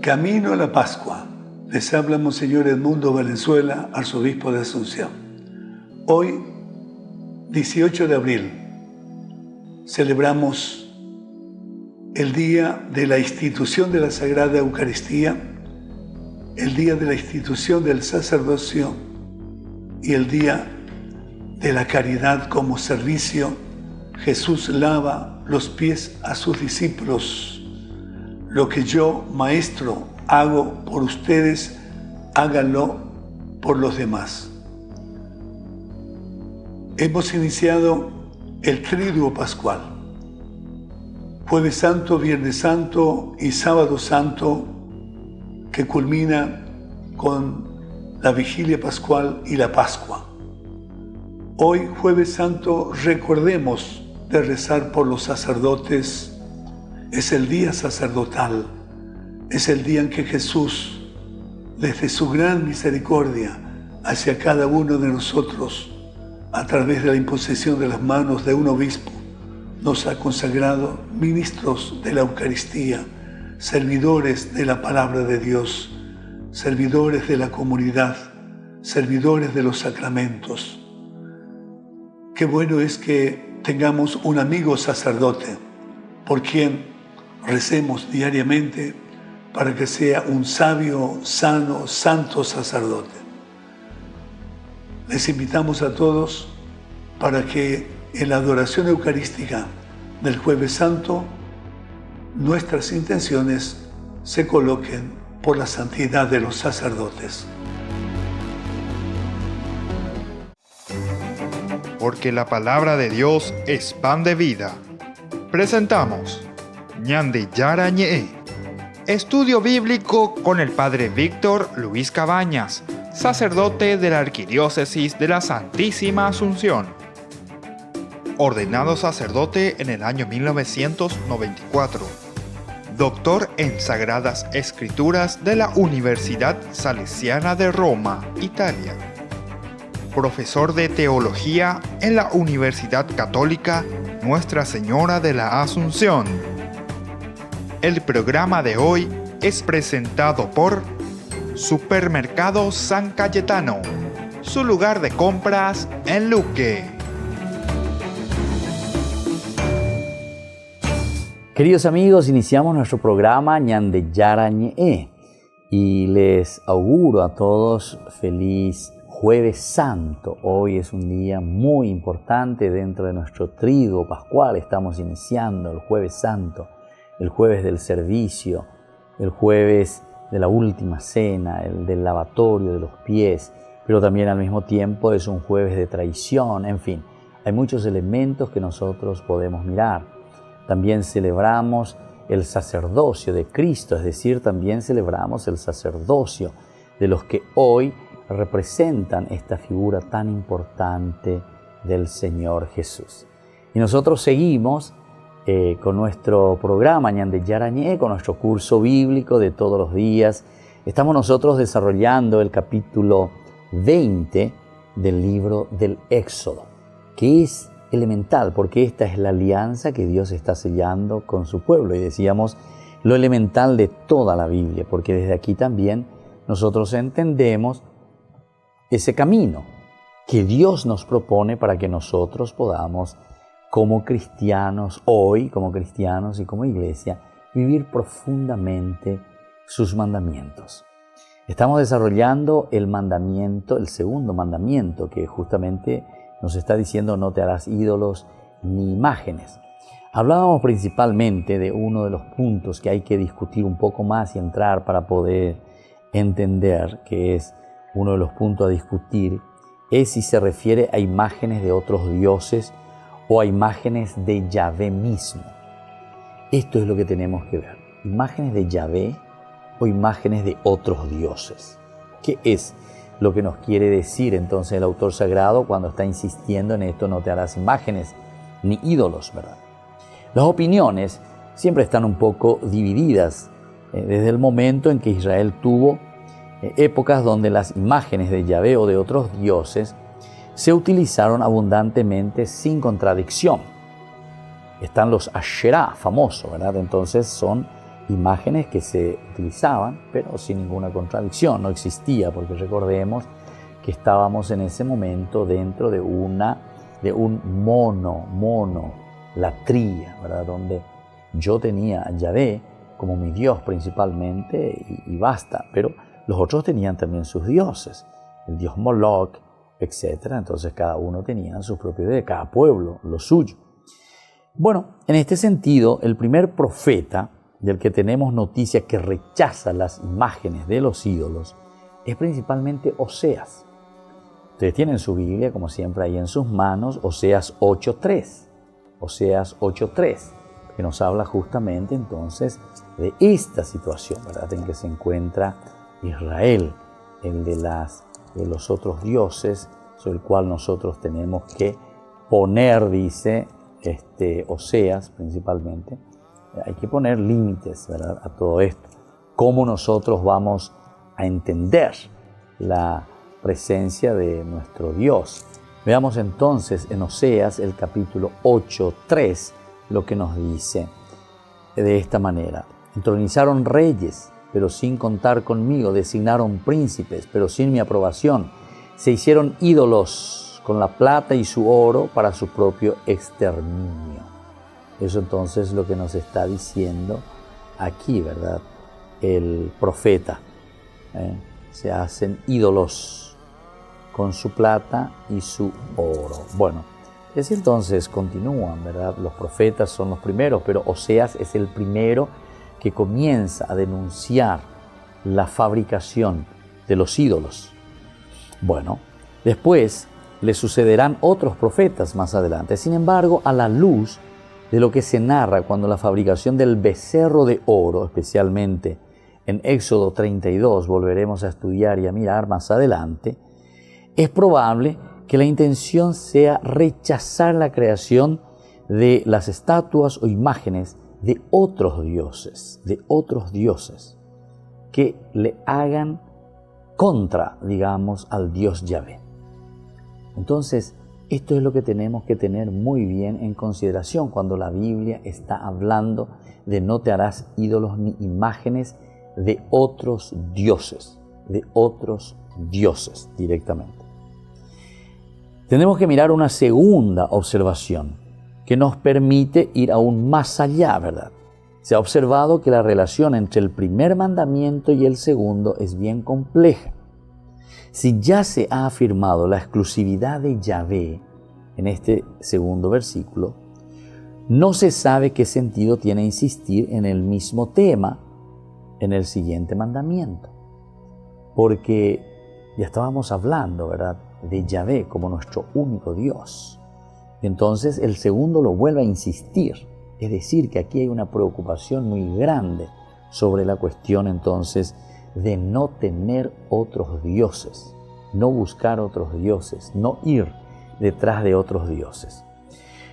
Camino a la Pascua. Les habla Monseñor Edmundo Valenzuela, arzobispo de Asunción. Hoy, 18 de abril, celebramos el día de la institución de la Sagrada Eucaristía, el día de la institución del sacerdocio y el día de la caridad como servicio. Jesús lava los pies a sus discípulos. Lo que yo, maestro, hago por ustedes, háganlo por los demás. Hemos iniciado el Triduo Pascual. Jueves Santo, Viernes Santo y Sábado Santo, que culmina con la Vigilia Pascual y la Pascua. Hoy, Jueves Santo, recordemos de rezar por los sacerdotes. Es el día sacerdotal, es el día en que Jesús, desde su gran misericordia hacia cada uno de nosotros, a través de la imposición de las manos de un obispo, nos ha consagrado ministros de la Eucaristía, servidores de la palabra de Dios, servidores de la comunidad, servidores de los sacramentos. Qué bueno es que tengamos un amigo sacerdote, por quien recemos diariamente para que sea un sabio, sano, santo sacerdote. Les invitamos a todos para que en la adoración eucarística del Jueves Santo nuestras intenciones se coloquen por la santidad de los sacerdotes. Porque la palabra de Dios es pan de vida. Presentamos Ñande Yara Ñe, estudio bíblico con el Padre Víctor Luis Cabañas, sacerdote de la Arquidiócesis de la Santísima Asunción. Ordenado sacerdote en el año 1994. Doctor en Sagradas Escrituras de la Universidad Salesiana de Roma, Italia. Profesor de Teología en la Universidad Católica Nuestra Señora de la Asunción. El programa de hoy es presentado por Supermercado San Cayetano, su lugar de compras en Luque. Queridos amigos, iniciamos nuestro programa Ñande Yara Ñe y les auguro a todos feliz Jueves Santo. Hoy es un día muy importante dentro de nuestro Triduo Pascual. Estamos iniciando el Jueves Santo, el jueves del servicio, el jueves de la última cena, el del lavatorio de los pies, pero también al mismo tiempo es un jueves de traición. En fin, hay muchos elementos que nosotros podemos mirar. También celebramos el sacerdocio de Cristo, es decir, también celebramos el sacerdocio de los que hoy representan esta figura tan importante del Señor Jesús. Y nosotros seguimos con nuestro programa Ñande Yara Ñe, con nuestro curso bíblico de todos los días. Estamos nosotros desarrollando el capítulo 20 del libro del Éxodo, que es elemental porque esta es la alianza que Dios está sellando con su pueblo. Y decíamos lo elemental de toda la Biblia, porque desde aquí también nosotros entendemos ese camino que Dios nos propone para que nosotros podamos, como cristianos, hoy, como cristianos y como iglesia, vivir profundamente sus mandamientos. Estamos desarrollando el mandamiento, el segundo mandamiento, que justamente nos está diciendo no te harás ídolos ni imágenes. Hablábamos principalmente de uno de los puntos que hay que discutir un poco más y entrar para poder entender, que es uno de los puntos a discutir, es si se refiere a imágenes de otros dioses o a imágenes de Yahvé mismo. Esto es lo que tenemos que ver. Imágenes de Yahvé o imágenes de otros dioses. ¿Qué es lo que nos quiere decir entonces el autor sagrado cuando está insistiendo en esto? No te harás imágenes ni ídolos, ¿verdad? Las opiniones siempre están un poco divididas desde el momento en que Israel tuvo épocas donde las imágenes de Yahvé o de otros dioses se utilizaron abundantemente sin contradicción. Están los Asherá, famosos, ¿verdad? Entonces son imágenes que se utilizaban, pero sin ninguna contradicción, no existía, porque recordemos que estábamos en ese momento dentro de un monolatría, ¿verdad? Donde yo tenía a Yahvé como mi Dios principalmente y basta, pero los otros tenían también sus dioses, el dios Moloch, etc. Entonces cada uno tenía su propio dios, cada pueblo lo suyo. Bueno, en este sentido, el primer profeta del que tenemos noticia que rechaza las imágenes de los ídolos es principalmente Oseas. Ustedes tienen su Biblia, como siempre, ahí en sus manos, Oseas 8:3. Oseas 8:3, que nos habla justamente entonces de esta situación, ¿verdad?, en que se encuentra Israel, el de los otros dioses, sobre el cual nosotros tenemos que poner, dice Oseas principalmente, hay que poner límites, ¿verdad?, a todo esto. ¿Cómo nosotros vamos a entender la presencia de nuestro Dios? Veamos entonces en Oseas el capítulo 8:3 lo que nos dice de esta manera. Entronizaron reyes, pero sin contar conmigo, designaron príncipes, pero sin mi aprobación. Se hicieron ídolos con la plata y su oro para su propio exterminio. Eso entonces es lo que nos está diciendo aquí, ¿verdad?, el profeta. Se hacen ídolos con su plata y su oro. Bueno, es entonces continúan, ¿verdad? Los profetas son los primeros, pero Oseas es el primero que comienza a denunciar la fabricación de los ídolos. Bueno, después le sucederán otros profetas más adelante. Sin embargo, a la luz de lo que se narra cuando la fabricación del becerro de oro, especialmente en Éxodo 32, volveremos a estudiar y a mirar más adelante, es probable que la intención sea rechazar la creación de las estatuas o imágenes de otros dioses que le hagan contra, digamos, al Dios Yahvé. Entonces, esto es lo que tenemos que tener muy bien en consideración cuando la Biblia está hablando de no te harás ídolos ni imágenes de otros dioses directamente. Tenemos que mirar una segunda observación que nos permite ir aún más allá, ¿verdad? Se ha observado que la relación entre el primer mandamiento y el segundo es bien compleja. Si ya se ha afirmado la exclusividad de Yahvé en este segundo versículo, no se sabe qué sentido tiene insistir en el mismo tema en el siguiente mandamiento. Porque ya estábamos hablando, ¿verdad?, de Yahvé como nuestro único Dios. Entonces el segundo lo vuelve a insistir. Es decir, que aquí hay una preocupación muy grande sobre la cuestión entonces de no tener otros dioses, no buscar otros dioses, no ir detrás de otros dioses.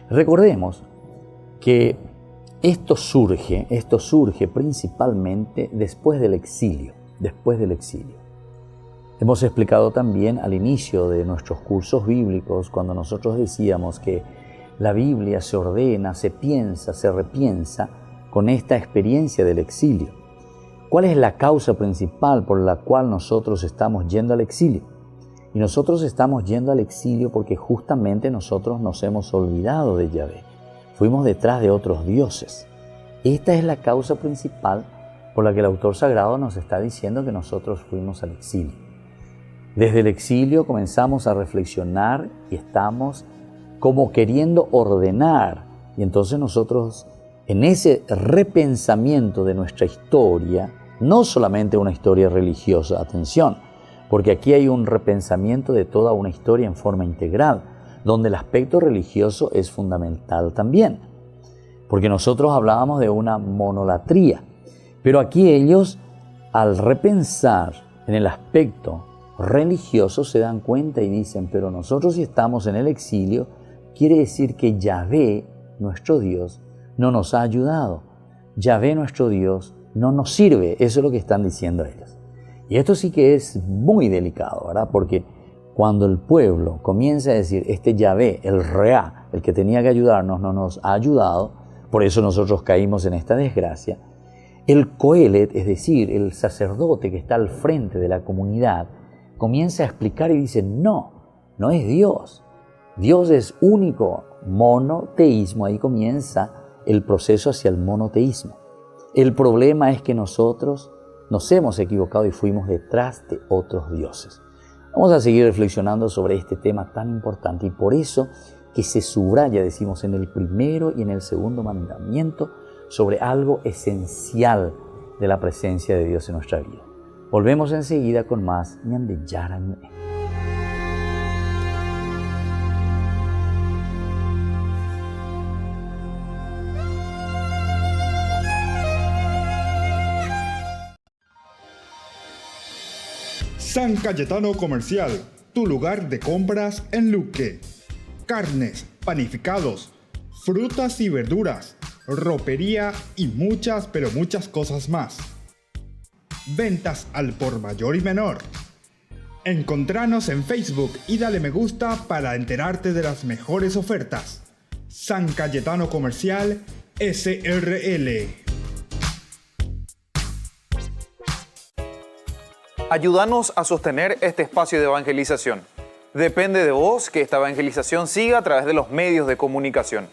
Recordemos que esto surge principalmente después del exilio. Hemos explicado también al inicio de nuestros cursos bíblicos, cuando nosotros decíamos que la Biblia se ordena, se piensa, se repiensa con esta experiencia del exilio. ¿Cuál es la causa principal por la cual nosotros estamos yendo al exilio? Y nosotros estamos yendo al exilio porque justamente nosotros nos hemos olvidado de Yahvé. Fuimos detrás de otros dioses. Esta es la causa principal por la que el autor sagrado nos está diciendo que nosotros fuimos al exilio. Desde el exilio comenzamos a reflexionar y estamos como queriendo ordenar. Y entonces nosotros, en ese repensamiento de nuestra historia, no solamente una historia religiosa, atención, porque aquí hay un repensamiento de toda una historia en forma integral, donde el aspecto religioso es fundamental también. Porque nosotros hablábamos de una monolatría, pero aquí ellos, al repensar en el aspecto religioso, se dan cuenta y dicen, pero nosotros si estamos en el exilio, quiere decir que Yahvé, nuestro Dios, no nos ha ayudado. Yahvé, nuestro Dios, no nos sirve. Eso es lo que están diciendo ellos. Y esto sí que es muy delicado, ¿verdad? Porque cuando el pueblo comienza a decir, este Yahvé, el Reá, el que tenía que ayudarnos, no nos ha ayudado, por eso nosotros caímos en esta desgracia, El Coelet, es decir, el sacerdote que está al frente de la comunidad, comienza a explicar y dice, no es Dios. Dios es único, monoteísmo. Ahí comienza el proceso hacia el monoteísmo. El problema es que nosotros nos hemos equivocado y fuimos detrás de otros dioses. Vamos a seguir reflexionando sobre este tema tan importante y por eso que se subraya, decimos, en el primero y en el segundo mandamiento sobre algo esencial de la presencia de Dios en nuestra vida. Volvemos enseguida con más ñande yarañe. San Cayetano Comercial, tu lugar de compras en Luque. Carnes, panificados, frutas y verduras, ropería y muchas, pero muchas cosas más. Ventas al por mayor y menor. Encontranos en Facebook y dale me gusta para enterarte de las mejores ofertas. San Cayetano Comercial, SRL. Ayúdanos a sostener este espacio de evangelización. Depende de vos que esta evangelización siga a través de los medios de comunicación.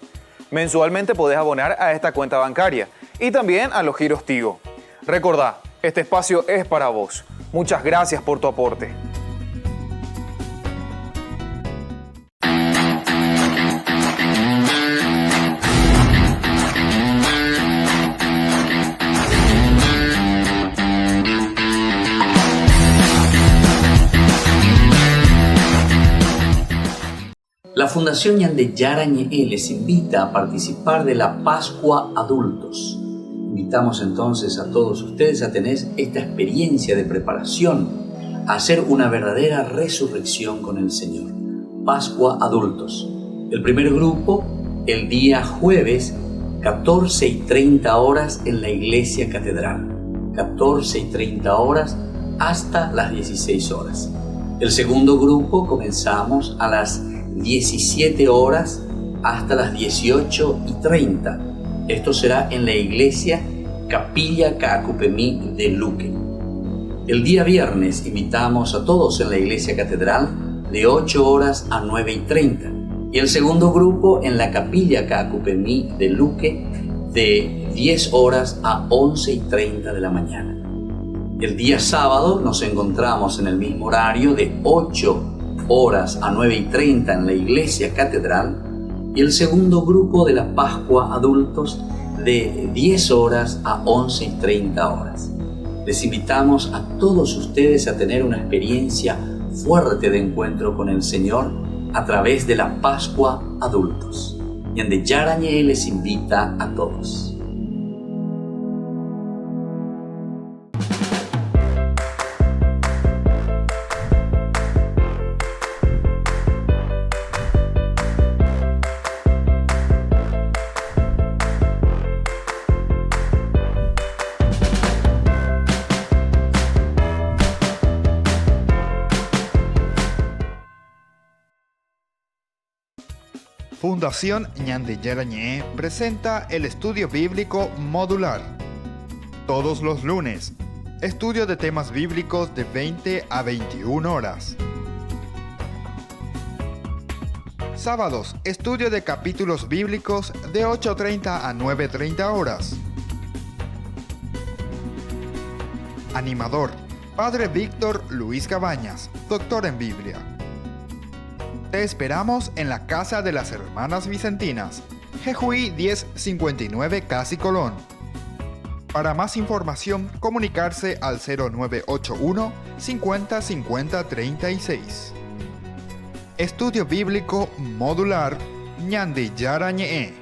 Mensualmente podés abonar a esta cuenta bancaria y también a los giros Tigo. Recordá, este espacio es para vos. Muchas gracias por tu aporte. La Fundación ñande yarañe les invita a participar de la Pascua Adultos. Invitamos entonces a todos ustedes a tener esta experiencia de preparación, a hacer una verdadera resurrección con el Señor. Pascua Adultos. El primer grupo, el día jueves, 14:30 horas en la Iglesia Catedral. 14:30 horas hasta las 16 horas. El segundo grupo comenzamos a las 17 horas hasta las 18:30. Esto será en la iglesia Capilla Caacupemí de Luque. El día viernes invitamos a todos en la iglesia catedral de 8 horas a 9:30. Y el segundo grupo en la Capilla Caacupemí de Luque de 10 horas a 11:30 de la mañana. El día sábado nos encontramos en el mismo horario de 8 horas a 9:30 en la iglesia catedral y el segundo grupo de la Pascua Adultos de 10 horas a 11:30 horas. Les invitamos a todos ustedes a tener una experiencia fuerte de encuentro con el Señor a través de la Pascua Adultos. Ñande yarañe les invita a todos. Fundación ñande yarañe presenta el estudio bíblico modular. Todos los lunes, estudio de temas bíblicos de 20 a 21 horas. Sábados, estudio de capítulos bíblicos de 8:30 a 9:30 horas. Animador, Padre Víctor Luis Cabañas, doctor en Biblia. Te esperamos en la Casa de las Hermanas Vicentinas, Jejuí 1059 Casi Colón. Para más información, comunicarse al 0981 50 50 36. Estudio Bíblico Modular ñande yarañe.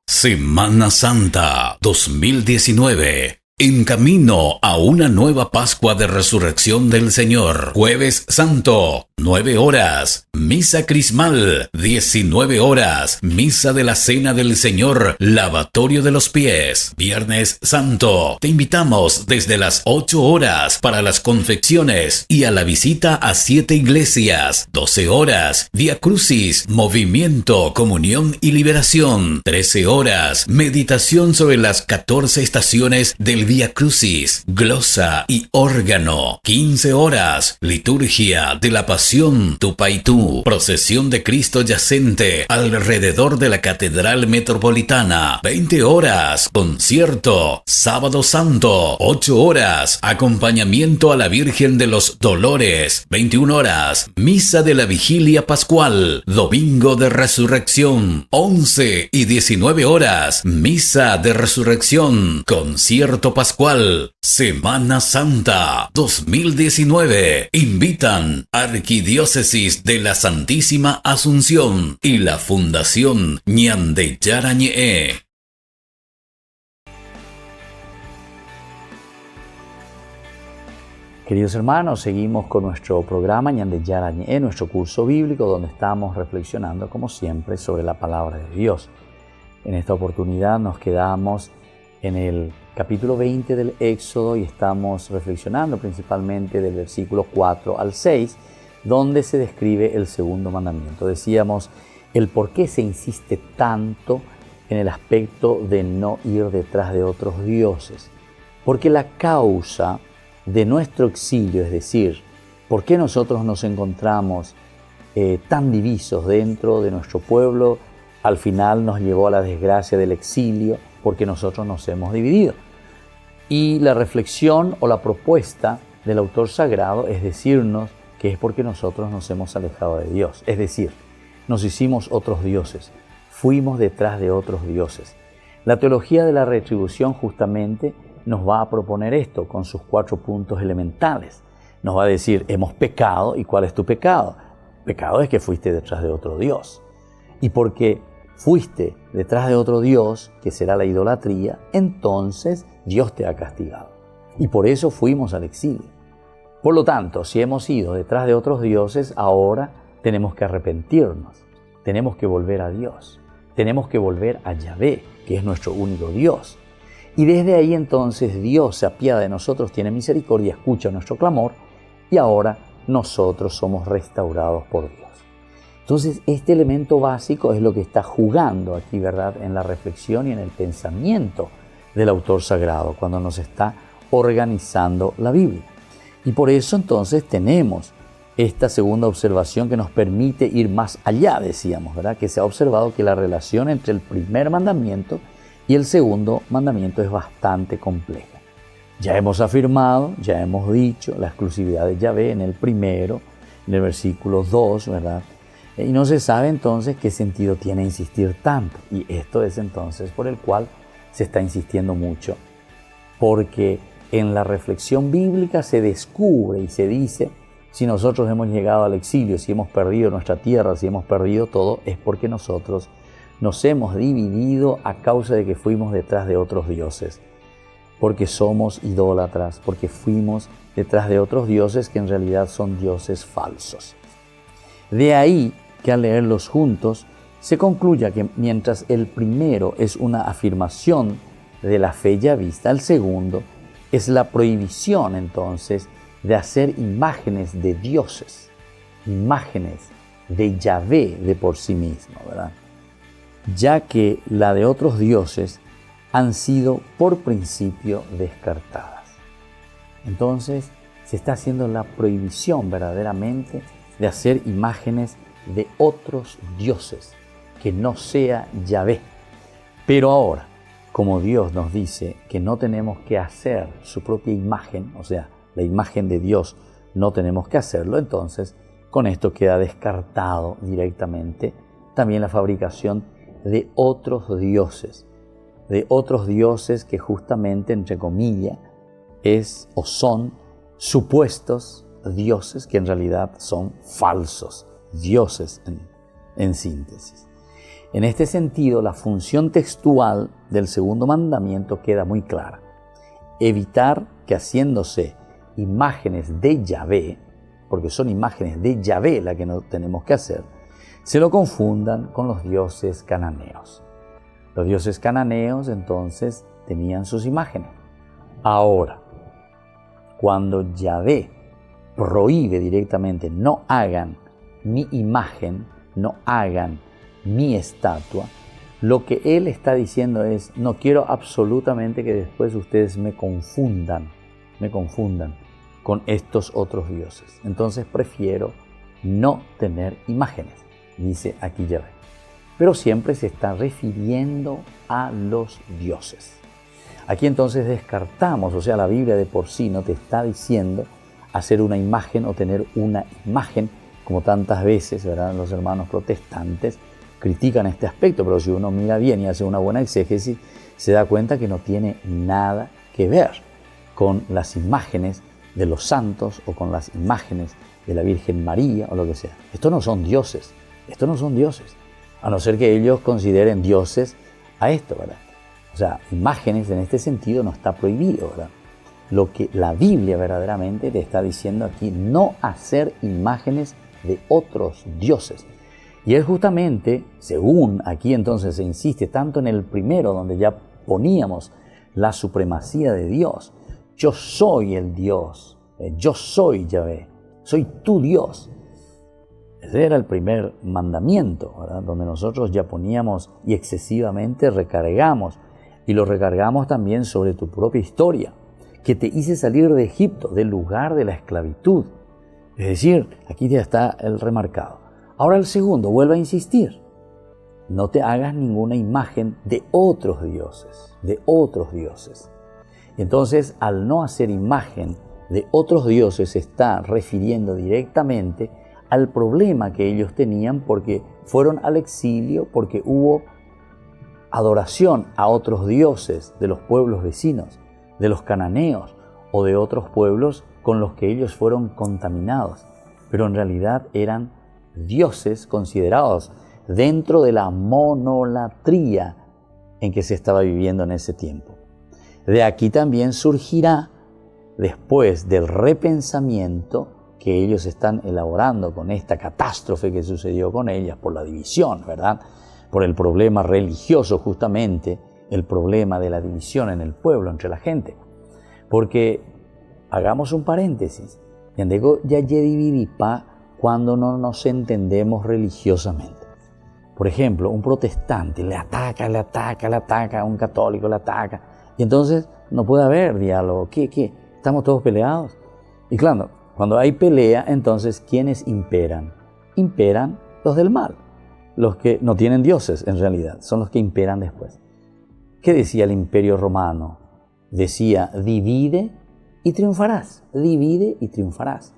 Semana Santa 2019. En camino a una nueva Pascua de Resurrección del Señor. Jueves Santo. 9 horas, misa crismal. 19 horas, misa de la Cena del Señor, lavatorio de los pies. Viernes Santo, te invitamos desde las 8 horas para las confecciones y a la visita a 7 iglesias. 12 horas, Vía Crucis, movimiento, comunión y liberación. 13 horas, meditación sobre las 14 estaciones del Vía Crucis, glosa y órgano. 15 horas, liturgia de la Pasión Tupaitú, procesión de Cristo yacente alrededor de la Catedral Metropolitana. 20 horas, concierto. Sábado Santo, 8 horas, acompañamiento a la Virgen de los Dolores. 21 horas, misa de la Vigilia Pascual. Domingo de Resurrección, 11 y 19 horas, misa de Resurrección, concierto pascual. Semana Santa 2019. Invitan Arquidiócesis de la Santísima Asunción y la Fundación Ñande Yarañe. Queridos hermanos, seguimos con nuestro programa Ñande Yarañe, nuestro curso bíblico donde estamos reflexionando como siempre sobre la palabra de Dios. En esta oportunidad nos quedamos en el capítulo 20 del Éxodo y estamos reflexionando principalmente del versículo 4 al 6, donde se describe el segundo mandamiento. Decíamos el por qué se insiste tanto en el aspecto de no ir detrás de otros dioses. Porque la causa de nuestro exilio, es decir, por qué nosotros nos encontramos tan divisos dentro de nuestro pueblo, al final nos llevó a la desgracia del exilio, porque nosotros nos hemos dividido. Y la reflexión o la propuesta del autor sagrado es decirnos que es porque nosotros nos hemos alejado de Dios. Es decir, nos hicimos otros dioses, fuimos detrás de otros dioses. La teología de la retribución justamente nos va a proponer esto con sus 4 puntos elementales. Nos va a decir, hemos pecado, ¿y cuál es tu pecado? Pecado es que fuiste detrás de otro Dios. Y porque fuiste detrás de otro Dios, que será la idolatría, entonces Dios te ha castigado. Y por eso fuimos al exilio. Por lo tanto, si hemos ido detrás de otros dioses, ahora tenemos que arrepentirnos, tenemos que volver a Dios, tenemos que volver a Yahvé, que es nuestro único Dios. Y desde ahí entonces Dios se apiada de nosotros, tiene misericordia, escucha nuestro clamor y ahora nosotros somos restaurados por Dios. Entonces este elemento básico es lo que está jugando aquí, ¿verdad?, en la reflexión y en el pensamiento del autor sagrado cuando nos está organizando la Biblia. Y por eso entonces tenemos esta segunda observación que nos permite ir más allá, decíamos, ¿verdad?, que se ha observado que la relación entre el primer mandamiento y el segundo mandamiento es bastante compleja. Ya hemos afirmado, ya hemos dicho la exclusividad de Yahvé en el primero, en el versículo 2, ¿verdad? Y no se sabe entonces qué sentido tiene insistir tanto. Y esto es entonces por el cual se está insistiendo mucho. Porque en la reflexión bíblica se descubre y se dice, si nosotros hemos llegado al exilio, si hemos perdido nuestra tierra, si hemos perdido todo, es porque nosotros nos hemos dividido a causa de que fuimos detrás de otros dioses. Porque somos idólatras, porque fuimos detrás de otros dioses que en realidad son dioses falsos. De ahí que al leerlos juntos se concluya que mientras el primero es una afirmación de la fe ya vista, el segundo es la prohibición entonces de hacer imágenes de dioses, imágenes de Yahvé de por sí mismo, ¿verdad? Ya que la de otros dioses han sido por principio descartadas. Entonces se está haciendo la prohibición verdaderamente de hacer imágenes de otros dioses, que no sea Yahvé. Pero ahora, como Dios nos dice que no tenemos que hacer su propia imagen, o sea, la imagen de Dios no tenemos que hacerlo, entonces con esto queda descartado directamente también la fabricación de otros dioses que justamente, entre comillas, es o son supuestos dioses que en realidad son falsos dioses en síntesis. En este sentido, la función textual del segundo mandamiento queda muy clara. Evitar que haciéndose imágenes de Yahvé, porque son imágenes de Yahvé la que no tenemos que hacer, se lo confundan con los dioses cananeos. Los dioses cananeos entonces tenían sus imágenes. Ahora, cuando Yahvé prohíbe directamente, no hagan mi imagen, no hagan mi estatua, lo que Él está diciendo es, no quiero absolutamente que después ustedes me confundan con estos otros dioses. Entonces prefiero no tener imágenes, dice aquí Yahvé. Pero siempre se está refiriendo a los dioses. Aquí entonces descartamos, o sea, la Biblia de por sí no te está diciendo hacer una imagen o tener una imagen, como tantas veces, ¿verdad?, los hermanos protestantes critican este aspecto, pero si uno mira bien y hace una buena exégesis, se da cuenta que no tiene nada que ver con las imágenes de los santos o con las imágenes de la Virgen María o lo que sea. Estos no son dioses, a no ser que ellos consideren dioses a esto, ¿verdad? O sea, imágenes en este sentido no está prohibido, ¿verdad? Lo que la Biblia verdaderamente te está diciendo aquí, no hacer imágenes de otros dioses. Y es justamente, según aquí entonces se insiste tanto en el primero, donde ya poníamos la supremacía de Dios. Yo soy el Dios, yo soy Yahvé, soy tu Dios. Ese era el primer mandamiento, ¿verdad?, donde nosotros ya poníamos y excesivamente recargamos, y lo recargamos también sobre tu propia historia, que te hice salir de Egipto, del lugar de la esclavitud. Es decir, aquí ya está el remarcado. Ahora el segundo, vuelve a insistir. No te hagas ninguna imagen de otros dioses, Y entonces, al no hacer imagen de otros dioses, se está refiriendo directamente al problema que ellos tenían porque fueron al exilio, porque hubo adoración a otros dioses de los pueblos vecinos, de los cananeos o de otros pueblos con los que ellos fueron contaminados. Pero en realidad eran dioses considerados dentro de la monolatría en que se estaba viviendo en ese tiempo. De aquí también surgirá, después del repensamiento que ellos están elaborando con esta catástrofe que sucedió con ellas por la división, ¿verdad?, por el problema religioso justamente, el problema de la división en el pueblo, entre la gente. Porque, hagamos un paréntesis, cuando no nos entendemos religiosamente. Por ejemplo, un protestante le ataca a un católico, le ataca, y entonces no puede haber diálogo. ¿Qué? ¿Estamos todos peleados? Y claro, cuando hay pelea, entonces, ¿quiénes imperan? Imperan los del mal, los que no tienen dioses en realidad, son los que imperan después. ¿Qué decía el Imperio Romano? Decía, divide y triunfarás, divide y triunfarás.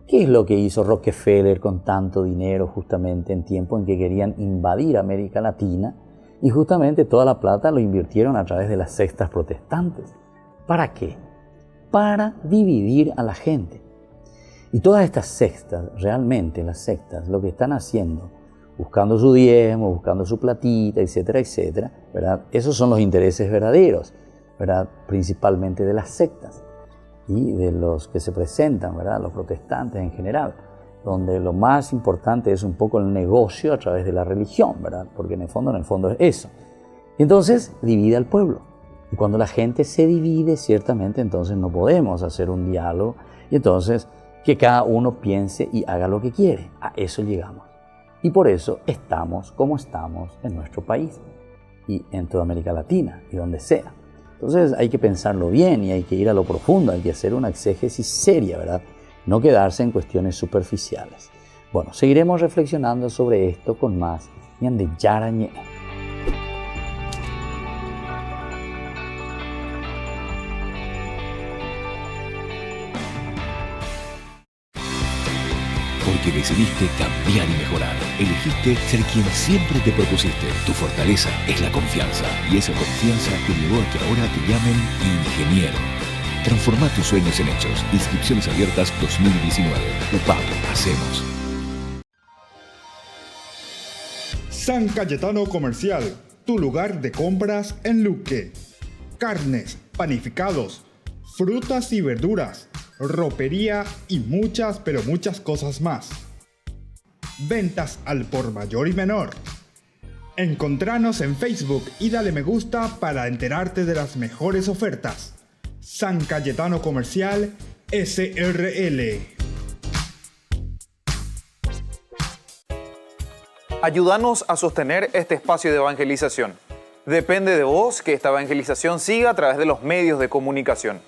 ¿Qué es lo que hizo Rockefeller con tanto dinero justamente en tiempo en que querían invadir América Latina? Y justamente toda la plata lo invirtieron a través de las sectas protestantes. ¿Para qué? Para dividir a la gente. Y todas estas sectas, realmente las sectas, lo que están haciendo, buscando su diezmo, buscando su platita, etcétera, etcétera, ¿verdad? Esos son los intereses verdaderos, ¿verdad?, principalmente de las sectas y de los que se presentan, ¿verdad?, los protestantes en general, donde lo más importante es un poco el negocio a través de la religión, ¿verdad?, porque en el fondo es eso. Y entonces divide al pueblo. Y cuando la gente se divide, ciertamente entonces no podemos hacer un diálogo, y entonces que cada uno piense y haga lo que quiere. A eso llegamos. Y por eso estamos como estamos en nuestro país y en toda América Latina y donde sea. Entonces hay que pensarlo bien y hay que ir a lo profundo, hay que hacer una exégesis seria, ¿verdad? No quedarse en cuestiones superficiales. Bueno, seguiremos reflexionando sobre esto con más ñande yarañe. Porque decidiste cambiar y mejorar. Elegiste ser quien siempre te propusiste. Tu fortaleza es la confianza. Y esa confianza te llevó a que ahora te llamen ingeniero. Transforma tus sueños en hechos. Inscripciones abiertas 2019. UPAP, hacemos. San Cayetano Comercial, tu lugar de compras en Luque. Carnes, panificados, frutas y verduras, ropería y muchas pero muchas cosas más. Ventas al por mayor y menor. Encontranos en Facebook y dale me gusta para enterarte de las mejores ofertas. San Cayetano Comercial SRL. Ayúdanos a sostener este espacio de evangelización. Depende de vos que esta evangelización siga a través de los medios de comunicación.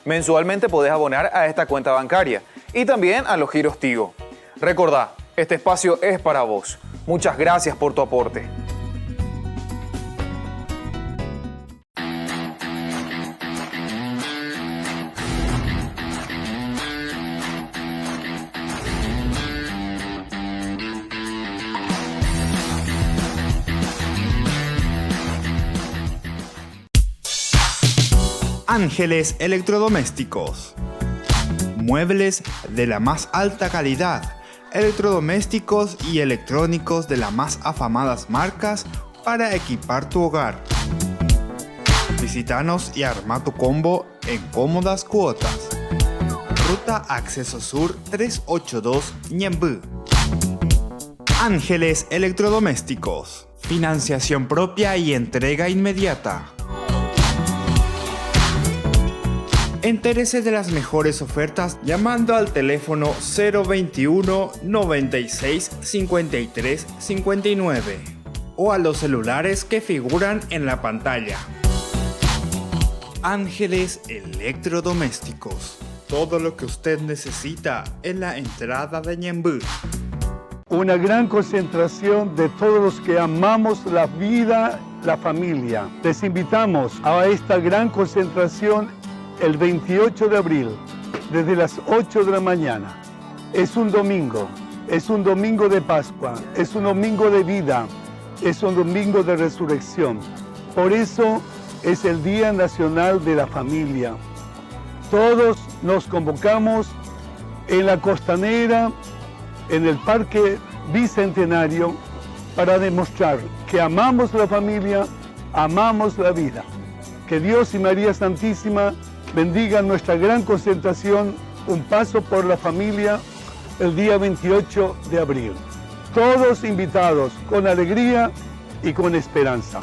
Mensualmente podés abonar a esta cuenta bancaria y también a los giros Tigo. Recordá, este espacio es para vos. Muchas gracias por tu aporte. Ángeles Electrodomésticos. Muebles de la más alta calidad, electrodomésticos y electrónicos de las más afamadas marcas para equipar tu hogar. Visítanos y arma tu combo en cómodas cuotas. Ruta Acceso Sur 382 Ñemby. Ángeles Electrodomésticos. Financiación propia y entrega inmediata. Entérese de las mejores ofertas llamando al teléfono 021 96 53 59 o a los celulares que figuran en la pantalla. Ángeles Electrodomésticos. Todo lo que usted necesita en la entrada de Ñemby. Una gran concentración de todos los que amamos la vida, la familia. Les invitamos a esta gran concentración el 28 de abril, desde las 8 de la mañana. Es un domingo de Pascua, es un domingo de vida, es un domingo de resurrección. Por eso es el Día Nacional de la Familia. Todos nos convocamos en la Costanera, en el Parque Bicentenario, para demostrar que amamos la familia, amamos la vida. Que Dios y María Santísima bendigan nuestra gran concentración, un paso por la familia, el día 28 de abril. Todos invitados con alegría y con esperanza.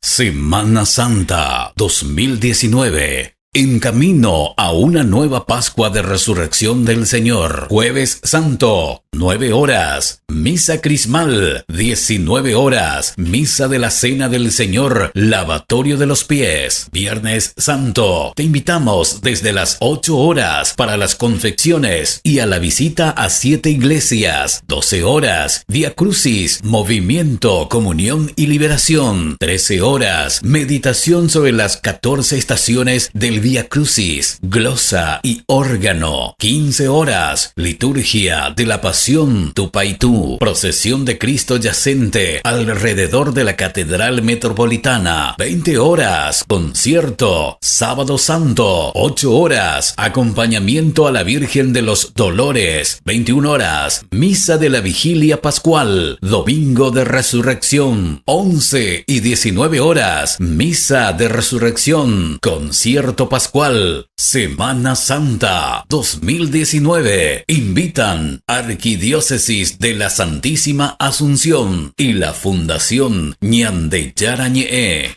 Semana Santa 2019. En camino a una nueva Pascua de Resurrección del Señor. Jueves Santo, 9 horas. Misa Crismal, 19 horas. Misa de la Cena del Señor, lavatorio de los pies. Viernes Santo, te invitamos desde las 8 horas para las confecciones y a la visita a 7 iglesias. 12 horas, Vía Crucis, movimiento, comunión y liberación. 13 horas, meditación sobre las 14 estaciones del Vía Crucis, glosa y órgano. 15 horas, liturgia de la Pasión Tupaitú, procesión de Cristo yacente alrededor de la Catedral Metropolitana. 20 horas, concierto. Sábado Santo, 8 horas, acompañamiento a la Virgen de los Dolores. 21 horas, misa de la Vigilia Pascual, Domingo de Resurrección. 11 y 19 horas, misa de Resurrección, concierto Pascual. Semana Santa 2019. Invitan Arquidiócesis de la Santísima Asunción y la Fundación Ñande Yarañe.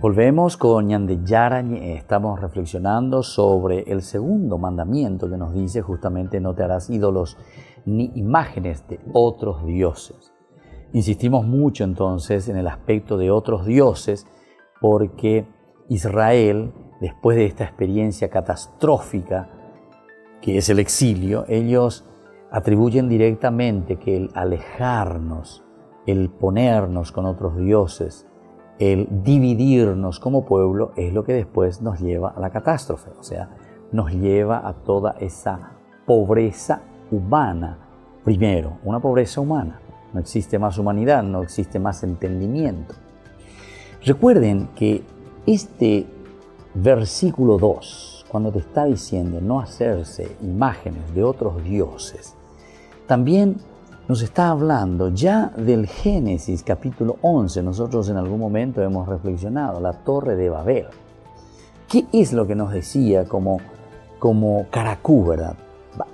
Volvemos con Ñande Yarañe. Estamos reflexionando sobre el segundo mandamiento que nos dice justamente: no te harás ídolos ni imágenes de otros dioses. Insistimos mucho entonces en el aspecto de otros dioses porque Israel, después de esta experiencia catastrófica que es el exilio, ellos atribuyen directamente que el alejarnos, el ponernos con otros dioses, el dividirnos como pueblo es lo que después nos lleva a la catástrofe, o sea, nos lleva a toda esa pobreza humana. Primero, una pobreza humana. No existe más humanidad, no existe más entendimiento. Recuerden que este versículo 2, cuando te está diciendo no hacerse imágenes de otros dioses, también nos está hablando ya del Génesis capítulo 11. Nosotros en algún momento hemos reflexionado, la Torre de Babel. ¿Qué es lo que nos decía como caracú, verdad?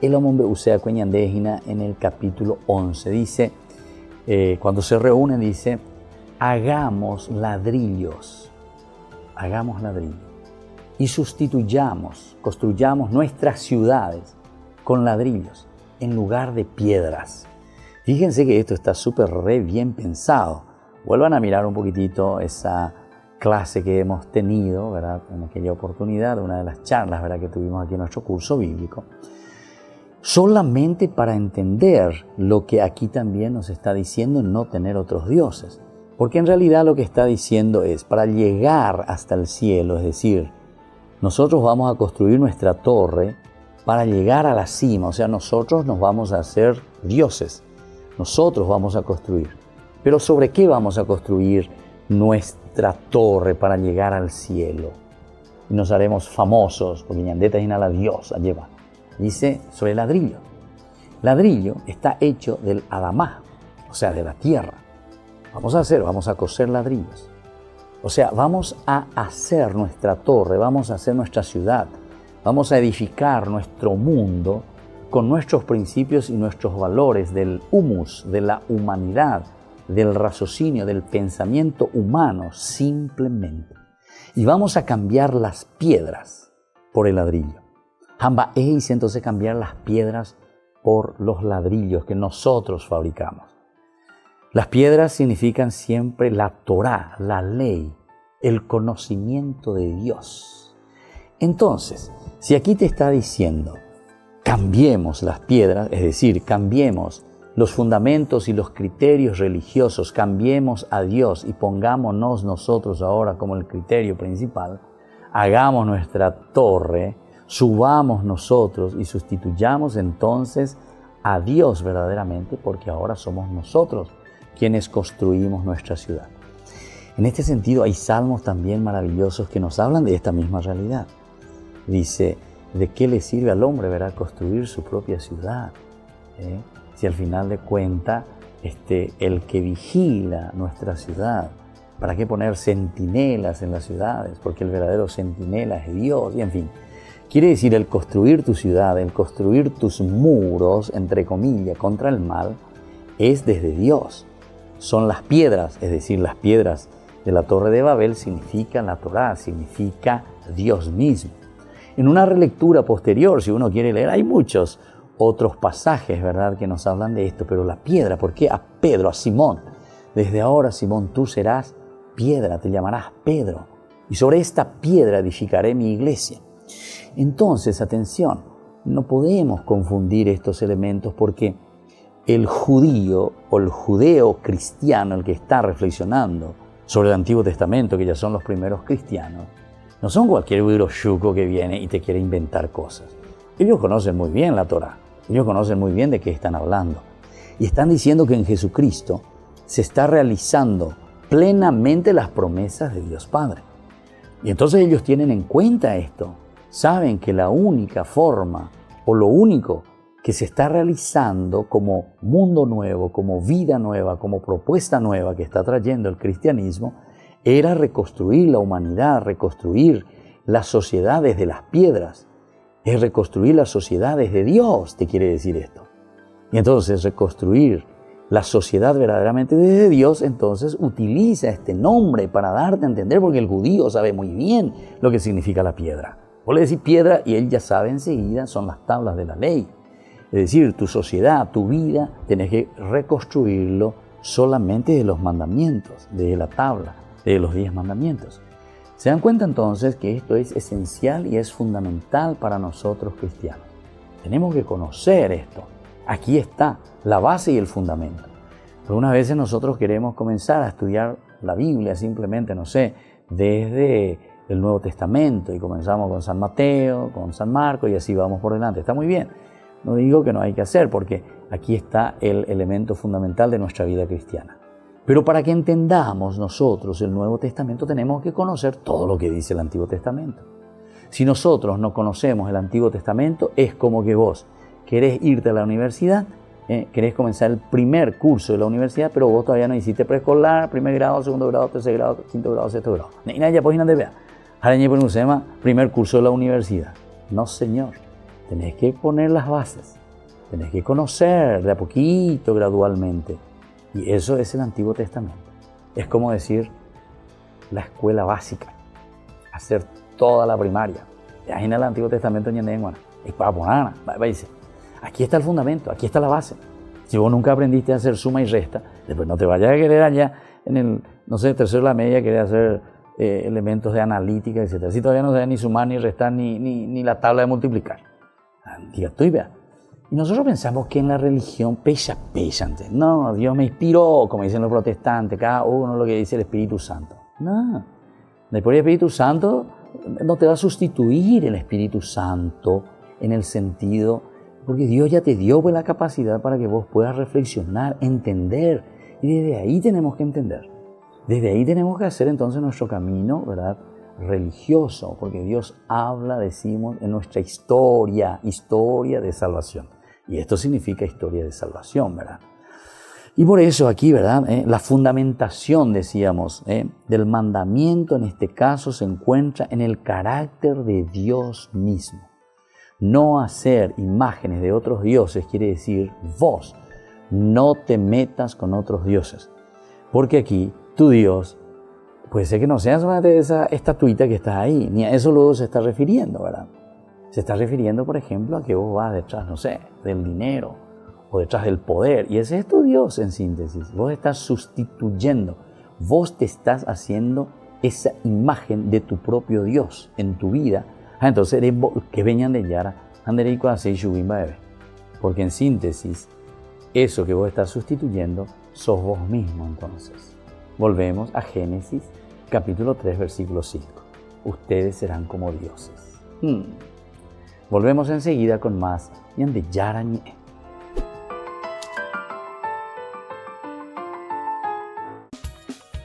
El hombre usea cueñandejina en el capítulo 11. Dice, cuando se reúnen, dice, hagamos ladrillos y construyamos nuestras ciudades con ladrillos en lugar de piedras. Fíjense que esto está súper bien pensado. Vuelvan a mirar un poquitito esa clase que hemos tenido, ¿verdad? En aquella oportunidad, una de las charlas, ¿verdad?, que tuvimos aquí en nuestro curso bíblico, solamente para entender lo que aquí también nos está diciendo, no tener otros dioses. Porque en realidad lo que está diciendo es, para llegar hasta el cielo, es decir, nosotros vamos a construir nuestra torre para llegar a la cima, o sea, nosotros nos vamos a hacer dioses, nosotros vamos a construir. Pero ¿sobre qué vamos a construir nuestra torre para llegar al cielo? Y nos haremos famosos, porque ñandeta y la diosa lleva. Dice sobre ladrillo. Ladrillo está hecho del adamá, o sea, de la tierra. Vamos a coser ladrillos. O sea, vamos a hacer nuestra torre, vamos a hacer nuestra ciudad, vamos a edificar nuestro mundo con nuestros principios y nuestros valores del humus, de la humanidad, del raciocinio, del pensamiento humano, simplemente. Y vamos a cambiar las piedras por el ladrillo. Hamba es entonces cambiar las piedras por los ladrillos que nosotros fabricamos. Las piedras significan siempre la Torá, la ley, el conocimiento de Dios. Entonces, si aquí te está diciendo, cambiemos las piedras, es decir, cambiemos los fundamentos y los criterios religiosos, cambiemos a Dios y pongámonos nosotros ahora como el criterio principal, hagamos nuestra torre, subamos nosotros y sustituyamos entonces a Dios verdaderamente, porque ahora somos nosotros quienes construimos nuestra ciudad. En este sentido hay salmos también maravillosos que nos hablan de esta misma realidad. Dice, ¿de qué le sirve al hombre, verdad, construir su propia ciudad? Si al final de cuentas, el que vigila nuestra ciudad, ¿para qué poner centinelas en las ciudades? Porque el verdadero centinela es Dios, y en fin. Quiere decir, el construir tu ciudad, el construir tus muros, entre comillas, contra el mal, es desde Dios. Son las piedras, es decir, las piedras de la Torre de Babel significan la Torá, significa Dios mismo. En una relectura posterior, si uno quiere leer, hay muchos otros pasajes, ¿verdad?, que nos hablan de esto, pero la piedra, ¿por qué a Pedro, a Simón? Desde ahora, Simón, tú serás piedra, te llamarás Pedro, y sobre esta piedra edificaré mi iglesia. Entonces, atención, no podemos confundir estos elementos porque el judío o el judeo cristiano, el que está reflexionando sobre el Antiguo Testamento, que ya son los primeros cristianos, no son cualquier chuco que viene y te quiere inventar cosas. Ellos conocen muy bien la Torá, ellos conocen muy bien de qué están hablando. Y están diciendo que en Jesucristo se está realizando plenamente las promesas de Dios Padre. Y entonces ellos tienen en cuenta esto, saben que la única forma o lo único que se está realizando como mundo nuevo, como vida nueva, como propuesta nueva que está trayendo el cristianismo, era reconstruir la humanidad, reconstruir las sociedades de las piedras, es reconstruir las sociedades de Dios, te quiere decir esto. Y entonces reconstruir la sociedad verdaderamente desde Dios, entonces utiliza este nombre para darte a entender, porque el judío sabe muy bien lo que significa la piedra. Vos le decís piedra y él ya sabe enseguida, son las tablas de la ley. Es decir, tu sociedad, tu vida, tenés que reconstruirlo solamente de los mandamientos, de la tabla, de los 10 mandamientos. Se dan cuenta entonces que esto es esencial y es fundamental para nosotros cristianos. Tenemos que conocer esto. Aquí está la base y el fundamento. Pero unas veces nosotros queremos comenzar a estudiar la Biblia simplemente, no sé, desde el Nuevo Testamento y comenzamos con San Mateo, con San Marcos y así vamos por delante. Está muy bien. No digo que no hay que hacer, porque aquí está el elemento fundamental de nuestra vida cristiana. Pero para que entendamos nosotros el Nuevo Testamento tenemos que conocer todo lo que dice el Antiguo Testamento. Si nosotros no conocemos el Antiguo Testamento, es como que vos querés irte a la universidad querés comenzar el primer curso de la universidad, pero vos todavía no hiciste preescolar, primer grado, segundo grado, tercer grado, quinto grado, sexto grado. Ya pues no te vea. Ahora ya ponemos primer curso de la universidad. No, señor. Tenés que poner las bases. Tenés que conocer de a poquito, gradualmente. Y eso es el Antiguo Testamento. Es como decir la escuela básica. Hacer toda la primaria. Ya en el Antiguo Testamento es para poner. Dice, aquí está el fundamento, aquí está la base. Si vos nunca aprendiste a hacer suma y resta, después no te vayas a querer allá en el, tercero de la media, querer hacer elementos de analítica, etc. Si todavía no sabes ni sumar, ni restar, ni la tabla de multiplicar. Diga tú y vea. Y nosotros pensamos que en la religión pesa. No, Dios me inspiró, como dicen los protestantes, cada uno lo que dice el Espíritu Santo. No, después el Espíritu Santo no te va a sustituir el Espíritu Santo en el sentido, porque Dios ya te dio la capacidad para que vos puedas reflexionar, entender, y desde ahí tenemos que entender. Desde ahí tenemos que hacer entonces nuestro camino, ¿verdad?, religioso, porque Dios habla, decimos, en nuestra historia de salvación. Y esto significa historia de salvación, ¿verdad? Y por eso aquí, ¿verdad?, la fundamentación, decíamos, del mandamiento en este caso se encuentra en el carácter de Dios mismo. No hacer imágenes de otros dioses quiere decir vos no te metas con otros dioses. Porque aquí tu Dios puede ser que no sea solamente esa estatuita que está ahí, ni a eso luego se está refiriendo, ¿verdad? Se está refiriendo, por ejemplo, a que vos vas detrás, no sé, del dinero o detrás del poder. Y ese es tu Dios en síntesis. Vos estás sustituyendo, vos te estás haciendo esa imagen de tu propio Dios en tu vida. Entonces, que vengan de Yara, Andereico así Shubimba Eve. Porque en síntesis, eso que vos estás sustituyendo, sos vos mismo entonces. Volvemos a Génesis, capítulo 3, versículo 5. Ustedes serán como dioses. Volvemos enseguida con más Ñande Yarañe.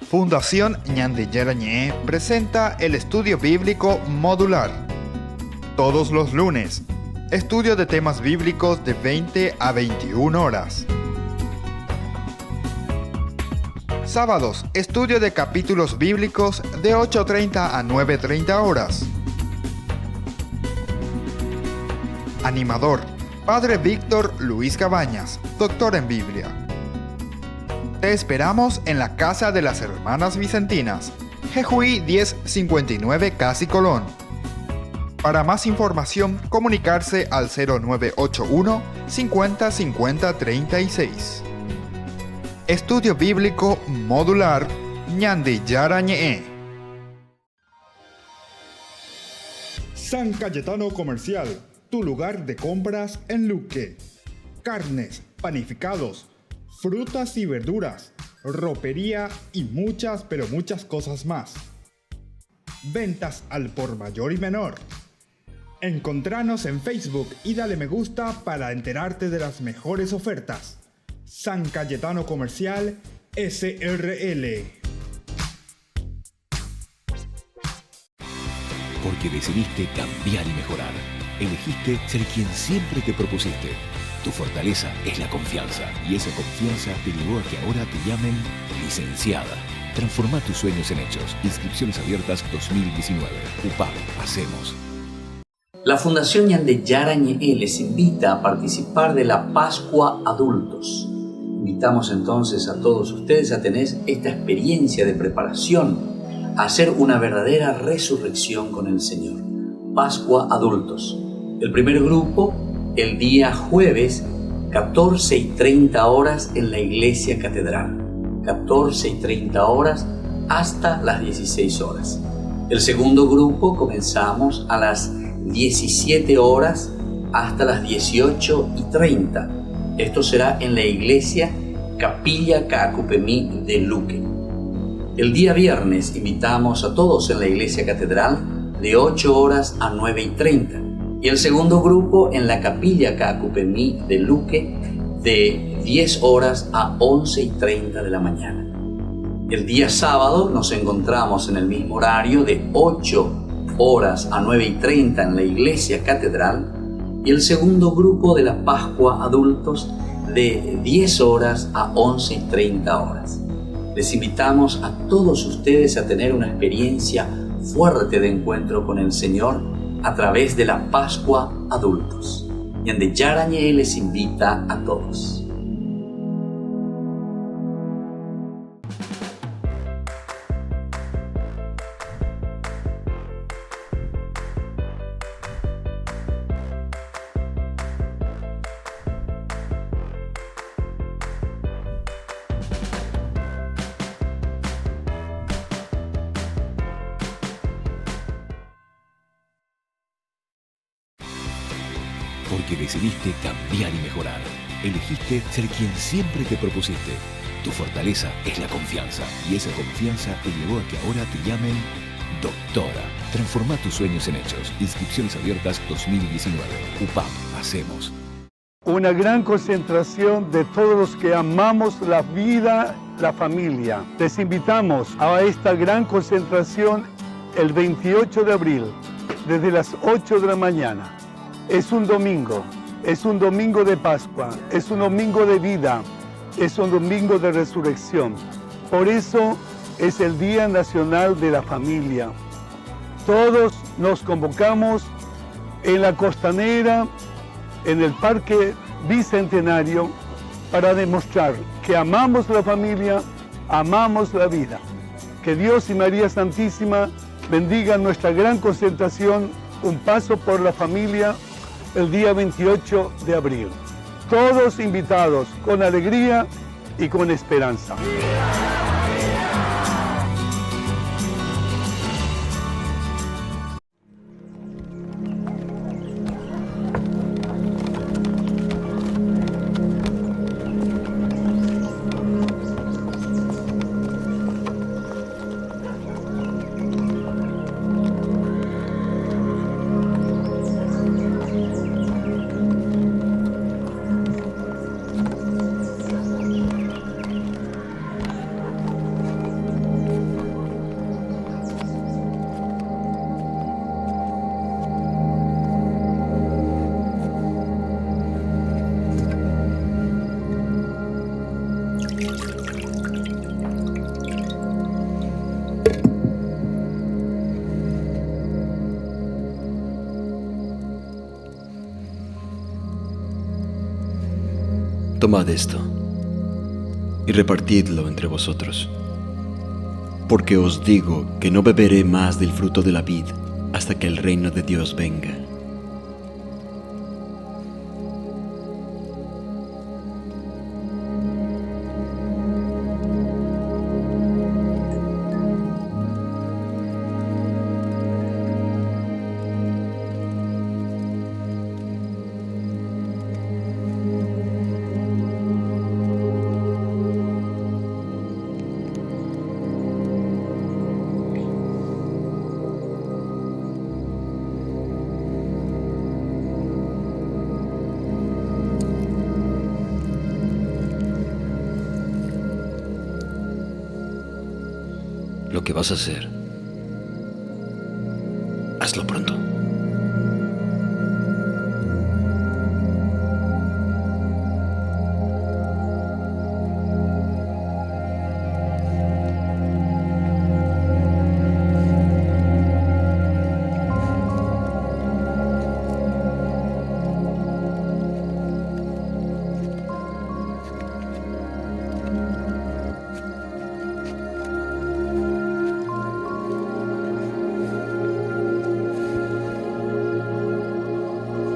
Fundación Ñande Yarañe presenta el estudio bíblico modular. Todos los lunes, estudio de temas bíblicos de 20 a 21 horas. Sábados, estudio de capítulos bíblicos de 8:30 a 9:30 horas. Animador, Padre Víctor Luis Cabañas, doctor en Biblia. Te esperamos en la Casa de las Hermanas Vicentinas, Jejuí 1059 Casi Colón. Para más información, comunicarse al 0981 50 50 36. Estudio Bíblico Modular Ñande Yarañe. San Cayetano Comercial, tu lugar de compras en Luque. Carnes, panificados, frutas y verduras, ropería y muchas, pero muchas cosas más. Ventas al por mayor y menor. Encontranos en Facebook y dale me gusta para enterarte de las mejores ofertas. San Cayetano Comercial SRL. Porque decidiste cambiar y mejorar. Elegiste ser quien siempre te propusiste. Tu fortaleza es la confianza, y esa confianza te llevó a que ahora te llamen licenciada. Transforma tus sueños en hechos. Inscripciones abiertas 2019. UPAP, hacemos. La Fundación Ñande Yarañe les invita a participar de la Pascua Adultos. Invitamos entonces a todos ustedes a tener esta experiencia de preparación, a hacer una verdadera resurrección con el Señor. Pascua Adultos. El primer grupo, el día jueves, 14:30 horas en la Iglesia Catedral. 14:30 horas hasta las 16 horas. El segundo grupo comenzamos a las 17 horas hasta las 18:30. Esto será en la iglesia Capilla Caacupemí de Luque. El día viernes invitamos a todos en la iglesia Catedral de 8 horas a 9:30. Y el segundo grupo en la Capilla Caacupemí de Luque de 10 horas a 11:30 de la mañana. El día sábado nos encontramos en el mismo horario de 8 horas a 9:30 en la iglesia Catedral, y el segundo grupo de la Pascua Adultos de 10 horas a 11:30 horas. Les invitamos a todos ustedes a tener una experiencia fuerte de encuentro con el Señor a través de la Pascua Adultos. Ñande Yarañé les invita a todos. Porque decidiste cambiar y mejorar. Elegiste ser quien siempre te propusiste. Tu fortaleza es la confianza. Y esa confianza te llevó a que ahora te llamen Doctora. Transforma tus sueños en hechos. Inscripciones abiertas 2019. UPAP. Hacemos. Una gran concentración de todos los que amamos la vida, la familia. Les invitamos a esta gran concentración el 28 de abril, desde las 8 de la mañana. Es un domingo de Pascua, es un domingo de vida, es un domingo de resurrección. Por eso es el Día Nacional de la Familia. Todos nos convocamos en la Costanera, en el Parque Bicentenario, para demostrar que amamos la familia, amamos la vida. Que Dios y María Santísima bendigan nuestra gran concentración, un paso por la familia, el día 28 de abril. Todos invitados con alegría y con esperanza. Tomad esto y repartidlo entre vosotros, porque os digo que no beberé más del fruto de la vid hasta que el reino de Dios venga. Lo que vas a hacer, hazlo pronto.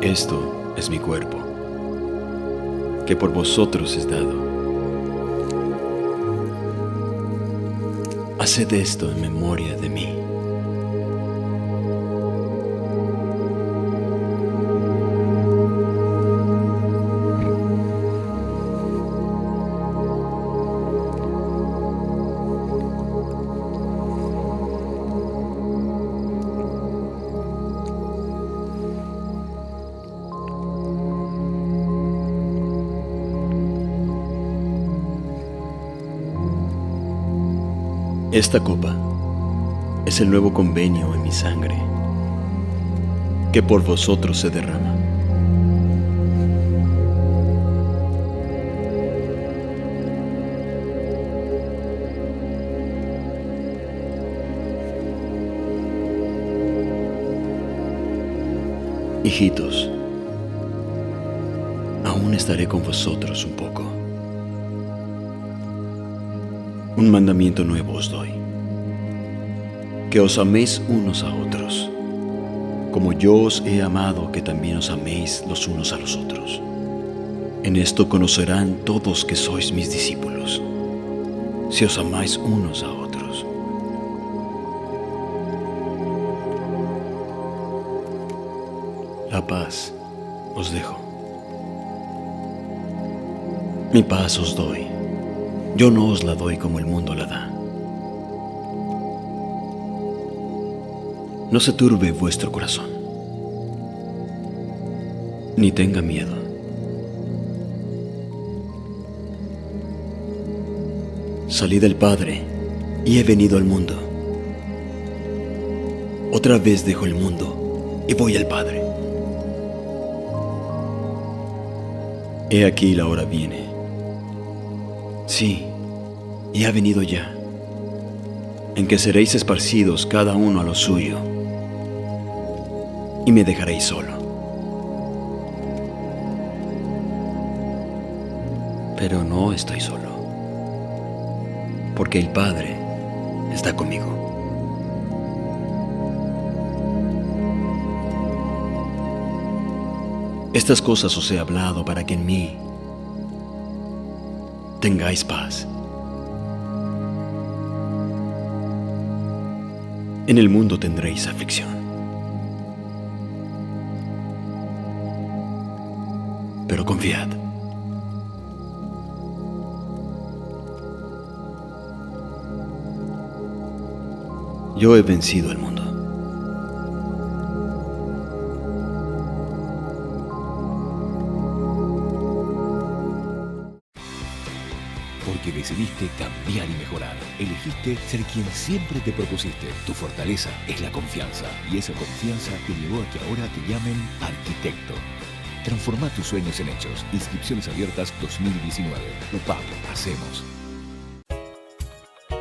Esto es mi cuerpo, que por vosotros es dado. Haced esto en memoria de mí. Esta copa es el nuevo convenio en mi sangre, que por vosotros se derrama. Hijitos, aún estaré con vosotros un poco. Un mandamiento nuevo os doy: que os améis unos a otros, como yo os he amado, que también os améis los unos a los otros. En esto conocerán todos que sois mis discípulos, si os amáis unos a otros. La paz os dejo. Mi paz os doy. Yo no os la doy como el mundo la da. No se turbe vuestro corazón, ni tenga miedo. Salí del Padre y he venido al mundo. Otra vez dejo el mundo y voy al Padre. He aquí la hora viene. Sí, y ha venido ya, en que seréis esparcidos cada uno a lo suyo, y me dejaréis solo. Pero no estoy solo, porque el Padre está conmigo. Estas cosas os he hablado para que en mí tengáis paz. En el mundo tendréis aflicción, pero confiad. Yo he vencido al mundo. Porque decidiste cambiar y mejorar. Elegiste ser quien siempre te propusiste. Tu fortaleza es la confianza. Y esa confianza te llevó a que ahora te llamen arquitecto. Transforma tus sueños en hechos. Inscripciones abiertas 2019. UPAP. Hacemos.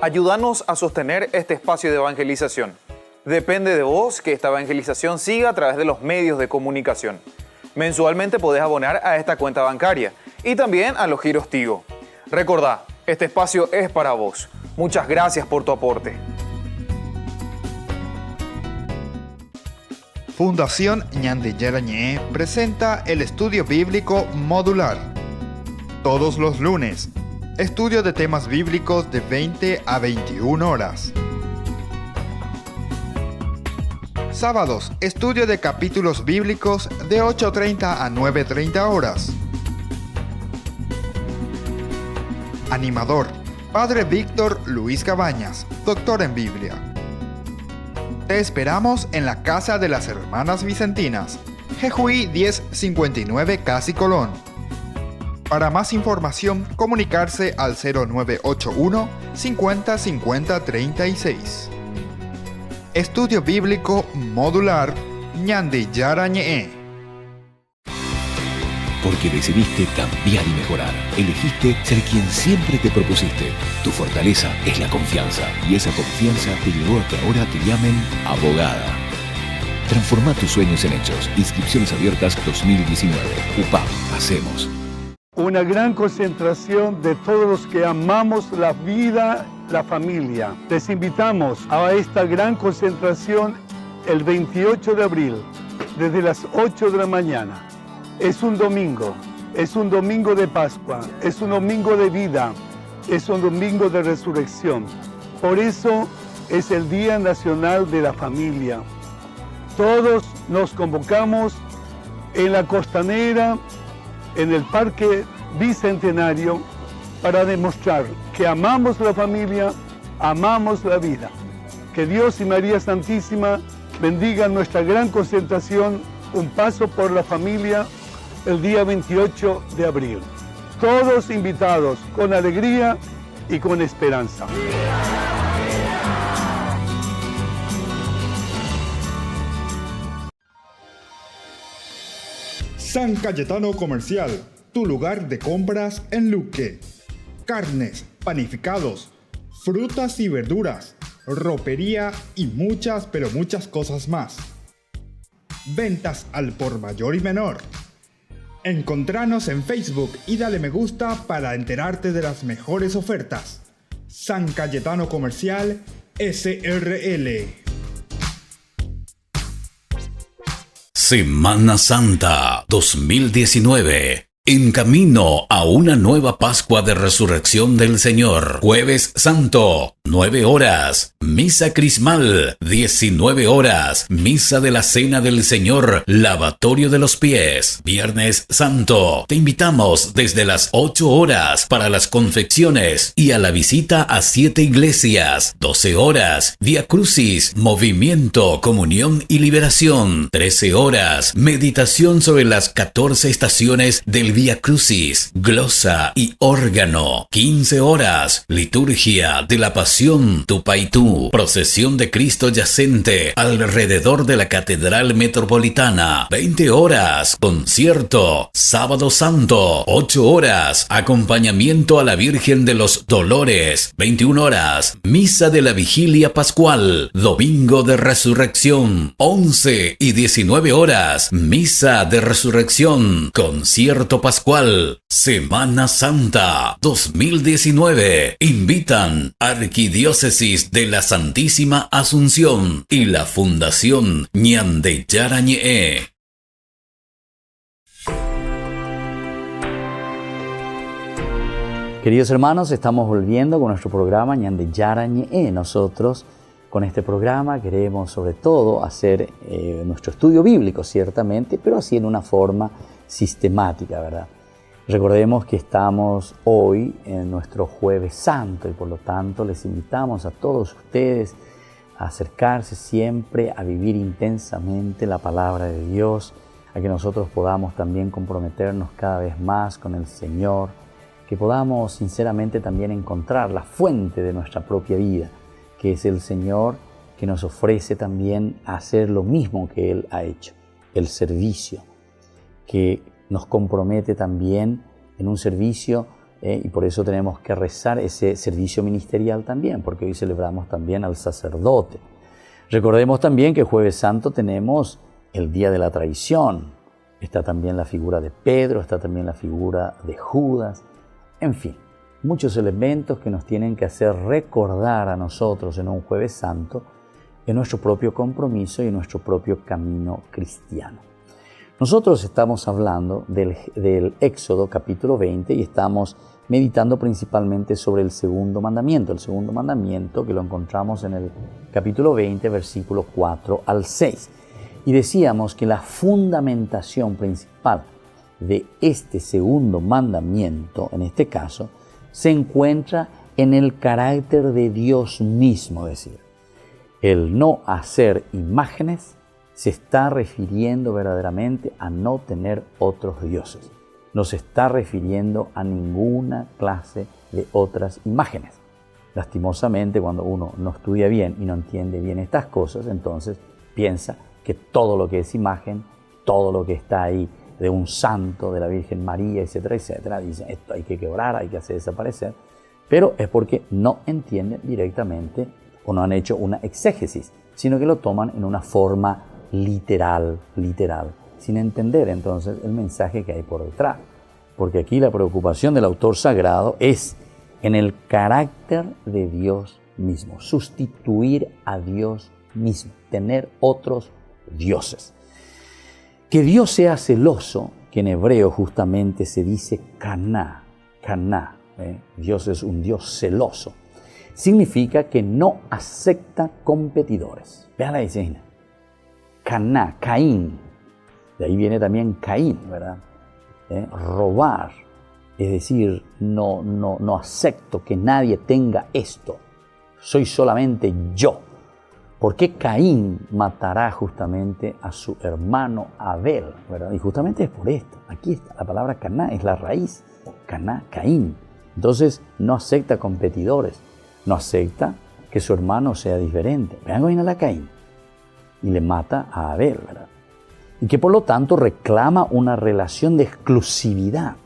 Ayúdanos a sostener este espacio de evangelización. Depende de vos que esta evangelización siga a través de los medios de comunicación. Mensualmente podés abonar a esta cuenta bancaria y también a los giros Tigo. Recordá, este espacio es para vos. Muchas gracias por tu aporte. Fundación Ñande Yarañé presenta el estudio bíblico modular. Todos los lunes, estudio de temas bíblicos de 20 a 21 horas. Sábados, estudio de capítulos bíblicos de 8:30 a 9:30 horas. Animador, Padre Víctor Luis Cabañas, doctor en Biblia. Te esperamos en la Casa de las Hermanas Vicentinas, Jejuí 1059 Casi Colón. Para más información, comunicarse al 0981 50 50 36. Estudio Bíblico Modular Ñande Yarañé. Porque decidiste cambiar y mejorar. Elegiste ser quien siempre te propusiste. Tu fortaleza es la confianza. Y esa confianza te llevó a que ahora te llamen abogada. Transforma tus sueños en hechos. Inscripciones abiertas 2019. UPAP. Hacemos. Una gran concentración de todos los que amamos la vida, la familia. Les invitamos a esta gran concentración el 28 de abril, desde las 8 de la mañana. Es un domingo de Pascua, es un domingo de vida, es un domingo de resurrección. Por eso es el Día Nacional de la Familia. Todos nos convocamos en la Costanera, en el Parque Bicentenario, para demostrar que amamos la familia, amamos la vida. Que Dios y María Santísima bendigan nuestra gran concentración, un paso por la familia, el día 28 de abril. Todos invitados con alegría y con esperanza. San Cayetano Comercial, tu lugar de compras en Luque. Carnes, panificados, frutas y verduras, ropería y muchas, pero muchas cosas más. ventas al por mayor y menor. Encontranos en Facebook y dale me gusta para enterarte de las mejores ofertas. San Cayetano Comercial SRL. Semana Santa 2019. En camino a una nueva Pascua de Resurrección del Señor. Jueves Santo, 9 horas. Misa Crismal, 19 horas. Misa de la Cena del Señor, lavatorio de los pies. Viernes Santo, te invitamos desde las 8 horas para las confecciones y a la visita a 7 iglesias. 12 horas, Vía Crucis, movimiento, comunión y liberación. 13 horas, meditación sobre las 14 estaciones del Vía Crucis, glosa y órgano. 15 horas, liturgia de la Pasión Tupaitú, procesión de Cristo yacente alrededor de la Catedral Metropolitana. 20 horas, concierto. Sábado Santo, 8 horas, acompañamiento a la Virgen de los Dolores. 21 horas, misa de la Vigilia Pascual, Domingo de Resurrección. 11 y 19 horas, misa de Resurrección, concierto Pascual. Semana Santa 2019. Invitan Arquidiócesis de la Santísima Asunción y la Fundación Ñande Yarañe. Queridos hermanos, estamos volviendo con nuestro programa Ñande Yarañe. Nosotros con este programa queremos sobre todo hacer nuestro estudio bíblico, ciertamente, pero así en una forma sistemática, ¿verdad? Recordemos que estamos hoy en nuestro Jueves Santo y por lo tanto les invitamos a todos ustedes a acercarse siempre a vivir intensamente la palabra de Dios, a que nosotros podamos también comprometernos cada vez más con el Señor, que podamos sinceramente también encontrar la fuente de nuestra propia vida, que es el Señor, que nos ofrece también hacer lo mismo que Él ha hecho, el servicio, que nos compromete también en un servicio y por eso tenemos que rezar ese servicio ministerial también, porque hoy celebramos también al sacerdote. Recordemos también que Jueves Santo tenemos el día de la traición, está también la figura de Pedro, está también la figura de Judas, en fin, muchos elementos que nos tienen que hacer recordar a nosotros en un Jueves Santo en nuestro propio compromiso y en nuestro propio camino cristiano. Nosotros estamos hablando del Éxodo capítulo 20 y estamos meditando principalmente sobre el segundo mandamiento que lo encontramos en el capítulo 20, versículo 4 al 6. Y decíamos que la fundamentación principal de este segundo mandamiento, en este caso, se encuentra en el carácter de Dios mismo, es decir, el no hacer imágenes se está refiriendo verdaderamente a no tener otros dioses. No se está refiriendo a ninguna clase de otras imágenes. Lastimosamente, cuando uno no estudia bien y no entiende bien estas cosas, entonces piensa que todo lo que es imagen, todo lo que está ahí de un santo, de la Virgen María, etcétera, etcétera, dicen esto hay que quebrar, hay que hacer desaparecer, pero es porque no entienden directamente o no han hecho una exégesis, sino que lo toman en una forma literal, sin entender entonces el mensaje que hay por detrás. Porque aquí la preocupación del autor sagrado es en el carácter de Dios mismo, sustituir a Dios mismo, tener otros dioses. Que Dios sea celoso, que en hebreo justamente se dice kaná, Dios es un Dios celoso, significa que no acepta competidores. Vean la escena. Caná, Caín, de ahí viene también Caín, ¿verdad? Robar, es decir, no acepto que nadie tenga esto, soy solamente yo. ¿Por qué Caín matará justamente a su hermano Abel, ¿verdad? Y justamente es por esto, aquí está, la palabra Caná es la raíz, Caná, Caín. Entonces no acepta competidores, no acepta que su hermano sea diferente. Vean cómo viene la Caín. Y le mata a Abel, ¿verdad? Y que por lo tanto reclama una relación de exclusividad.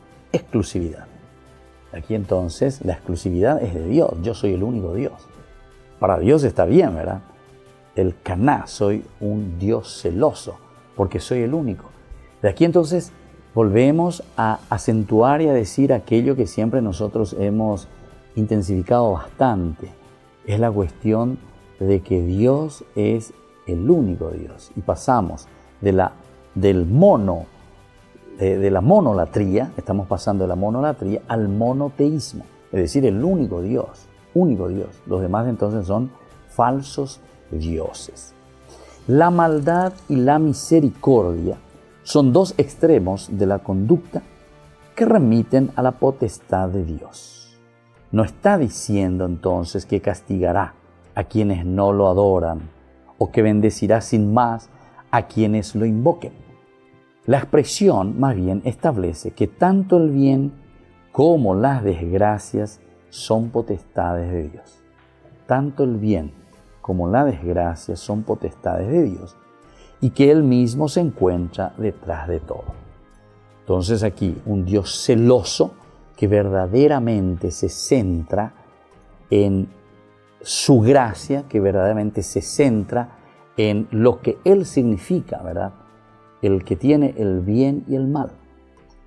Aquí entonces la exclusividad es de Dios, yo soy el único Dios. Para Dios está bien, ¿verdad? El Caná, soy un Dios celoso, porque soy el único. De aquí entonces volvemos a acentuar y a decir aquello que siempre nosotros hemos intensificado bastante. Es la cuestión de que Dios es el único Dios. Y pasamos de la monolatría, estamos pasando de la monolatría al monoteísmo. Es decir, el único Dios. Los demás entonces son falsos dioses. La maldad y la misericordia son dos extremos de la conducta que remiten a la potestad de Dios. No está diciendo entonces que castigará a quienes no lo adoran o que bendecirá sin más a quienes lo invoquen. La expresión más bien establece que tanto el bien como las desgracias son potestades de Dios. Tanto el bien como la desgracia son potestades de Dios y que Él mismo se encuentra detrás de todo. Entonces aquí un Dios celoso que verdaderamente se centra en su gracia, que verdaderamente se centra en lo que Él significa, ¿verdad? El que tiene el bien y el mal.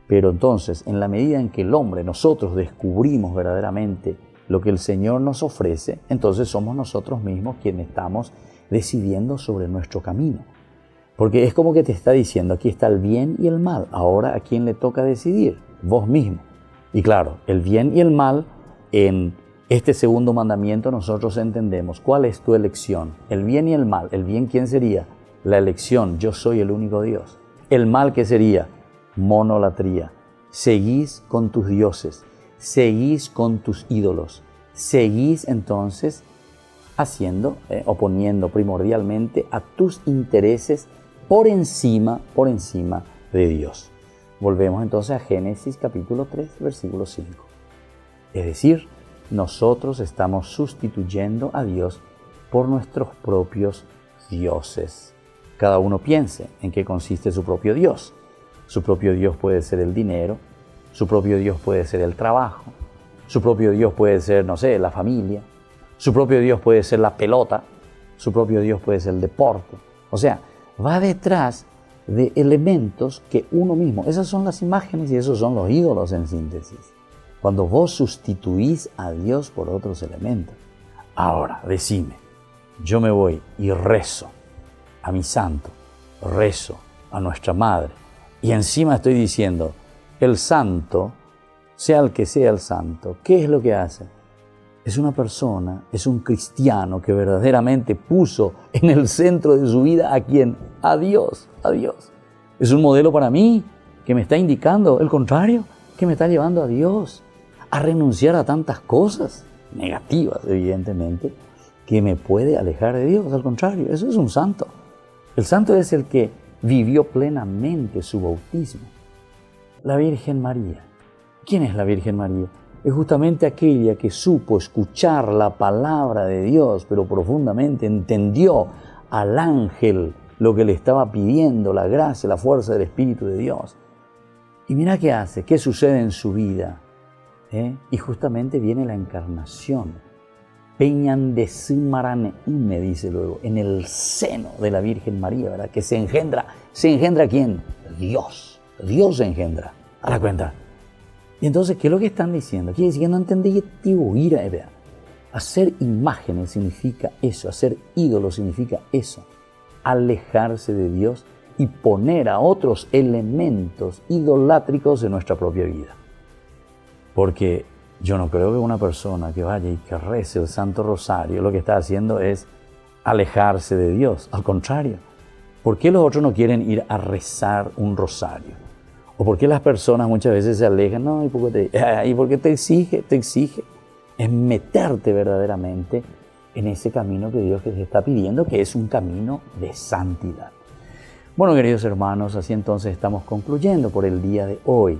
Pero entonces, en la medida en que el hombre, nosotros descubrimos verdaderamente lo que el Señor nos ofrece, entonces somos nosotros mismos quienes estamos decidiendo sobre nuestro camino. Porque es como que te está diciendo, aquí está el bien y el mal. Ahora, ¿a quién le toca decidir? Vos mismo. Y claro, el bien y el mal, en este segundo mandamiento nosotros entendemos cuál es tu elección. El bien y el mal. El bien, ¿quién sería? La elección, yo soy el único Dios. El mal, ¿qué sería? Monolatría. Seguís con tus dioses, seguís con tus ídolos, seguís entonces oponiendo primordialmente a tus intereses por encima de Dios. Volvemos entonces a Génesis capítulo 3, versículo 5. Es decir, nosotros estamos sustituyendo a Dios por nuestros propios dioses. Cada uno piense en qué consiste su propio Dios. Su propio Dios puede ser el dinero, su propio Dios puede ser el trabajo, su propio Dios puede ser, no sé, la familia, su propio Dios puede ser la pelota, su propio Dios puede ser el deporte. O sea, va detrás de elementos que uno mismo, esas son las imágenes y esos son los ídolos en síntesis. Cuando vos sustituís a Dios por otros elementos. Ahora, decime, yo me voy y rezo a mi santo, rezo a nuestra madre, y encima estoy diciendo, el santo, sea el que sea el santo, ¿qué es lo que hace? Es una persona, es un cristiano que verdaderamente puso en el centro de su vida ¿a quién? A Dios, a Dios. Es un modelo para mí que me está indicando el contrario, que me está llevando a Dios, a renunciar a tantas cosas negativas, evidentemente, que me puede alejar de Dios. Al contrario, eso es un santo. El santo es el que vivió plenamente su bautismo. La Virgen María. ¿Quién es la Virgen María? Es justamente aquella que supo escuchar la palabra de Dios, pero profundamente entendió al ángel lo que le estaba pidiendo, la gracia, la fuerza del Espíritu de Dios. Y mira qué hace, qué sucede en su vida. Y justamente viene la encarnación. Peñan de me dice luego, en el seno de la Virgen María, ¿verdad? Que se engendra ¿quién? Dios se engendra, a la cuenta. Y entonces, ¿qué es lo que están diciendo? Quiere decir que no entendí, hacer imágenes significa eso, hacer ídolos significa eso, alejarse de Dios y poner a otros elementos idolátricos en nuestra propia vida. Porque yo no creo que una persona que vaya y que rece el Santo Rosario lo que está haciendo es alejarse de Dios. Al contrario, ¿por qué los otros no quieren ir a rezar un rosario? ¿O por qué las personas muchas veces se alejan? No, ¿y porque te exige? Es meterte verdaderamente en ese camino que Dios te está pidiendo, que es un camino de santidad. Bueno, queridos hermanos, así entonces estamos concluyendo por el día de hoy.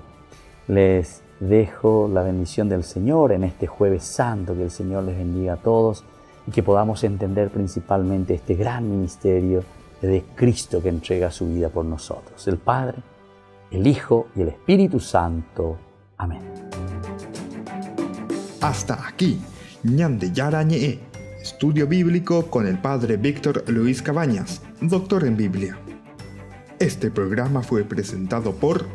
Les dejo la bendición del Señor en este Jueves Santo, que el Señor les bendiga a todos y que podamos entender principalmente este gran ministerio de Cristo que entrega su vida por nosotros, el Padre, el Hijo y el Espíritu Santo. Amén. Hasta aquí, Ñande Yarañe, estudio bíblico con el Padre Víctor Luis Cabañas, doctor en Biblia. Este programa fue presentado por